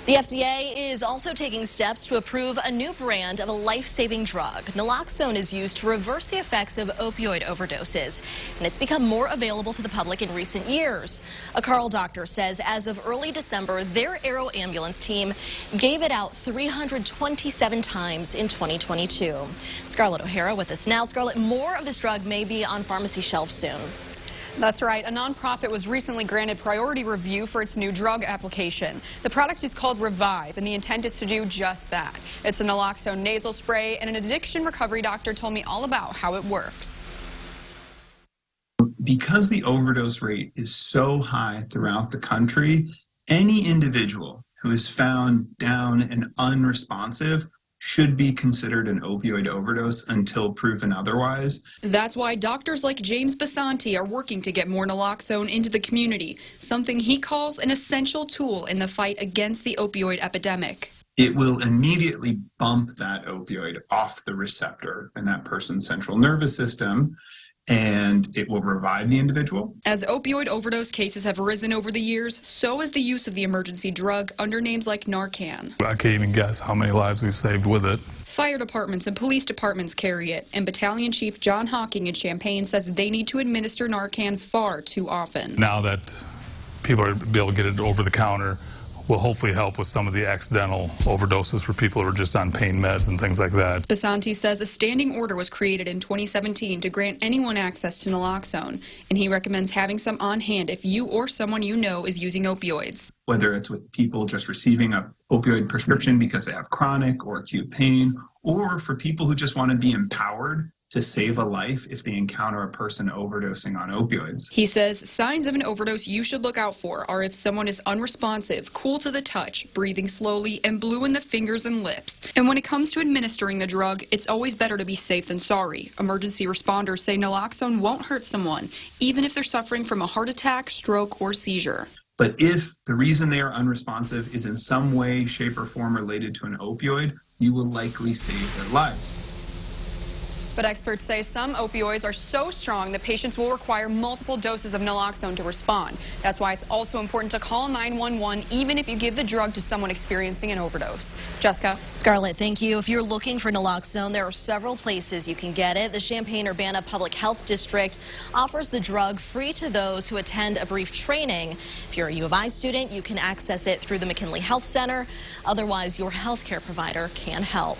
The FDA is also taking steps to approve a new brand of a life-saving drug. Naloxone is used to reverse the effects of opioid overdoses, and it's become more available to the public in recent years. A Carle doctor says as of early December, their Aero ambulance team gave it out 327 times in 2022. Scarlett O'Hara with us now. Scarlett, more of this drug may be on pharmacy shelves soon. That's right. A nonprofit was recently granted priority review for its new drug application. The product is called Revive, and the intent is to do just that. It's a naloxone nasal spray, and an addiction recovery doctor told me all about how it works. Because the overdose rate is so high throughout the country, any individual who is found down and unresponsive should be considered an opioid overdose until proven otherwise. That's why doctors like James Basanti are working to get more naloxone into the community, something he calls an essential tool in the fight against the opioid epidemic. It will immediately bump that opioid off the receptor in that person's central nervous system, and it will revive the individual. As opioid overdose cases have risen over the years, so has the use of the emergency drug under names like Narcan. I can't even guess how many lives we've saved with it. Fire departments and police departments carry it, and Battalion Chief John Hawking in Champaign says they need to administer Narcan far too often. Now that people are able to get it over the counter, will hopefully help with some of the accidental overdoses for people who are just on pain meds and things like that. Basanti says a standing order was created in 2017 to grant anyone access to naloxone, and he recommends having some on hand if you or someone you know is using opioids. Whether it's with people just receiving a opioid prescription because they have chronic or acute pain, or for people who just want to be empowered to save a life if they encounter a person overdosing on opioids. He says signs of an overdose you should look out for are if someone is unresponsive, cool to the touch, breathing slowly, and blue in the fingers and lips. And when it comes to administering the drug, it's always better to be safe than sorry. Emergency responders say naloxone won't hurt someone, even if they're suffering from a heart attack, stroke, or seizure. But if the reason they are unresponsive is in some way, shape, or form related to an opioid, you will likely save their lives. But experts say some opioids are so strong that patients will require multiple doses of naloxone to respond. That's why it's also important to call 911 even if you give the drug to someone experiencing an overdose. Jessica? Scarlett, thank you. If you're looking for naloxone, there are several places you can get it. The Champaign-Urbana Public Health District offers the drug free to those who attend a brief training. If you're a U of I student, you can access it through the McKinley Health Center. Otherwise, your healthcare provider can help.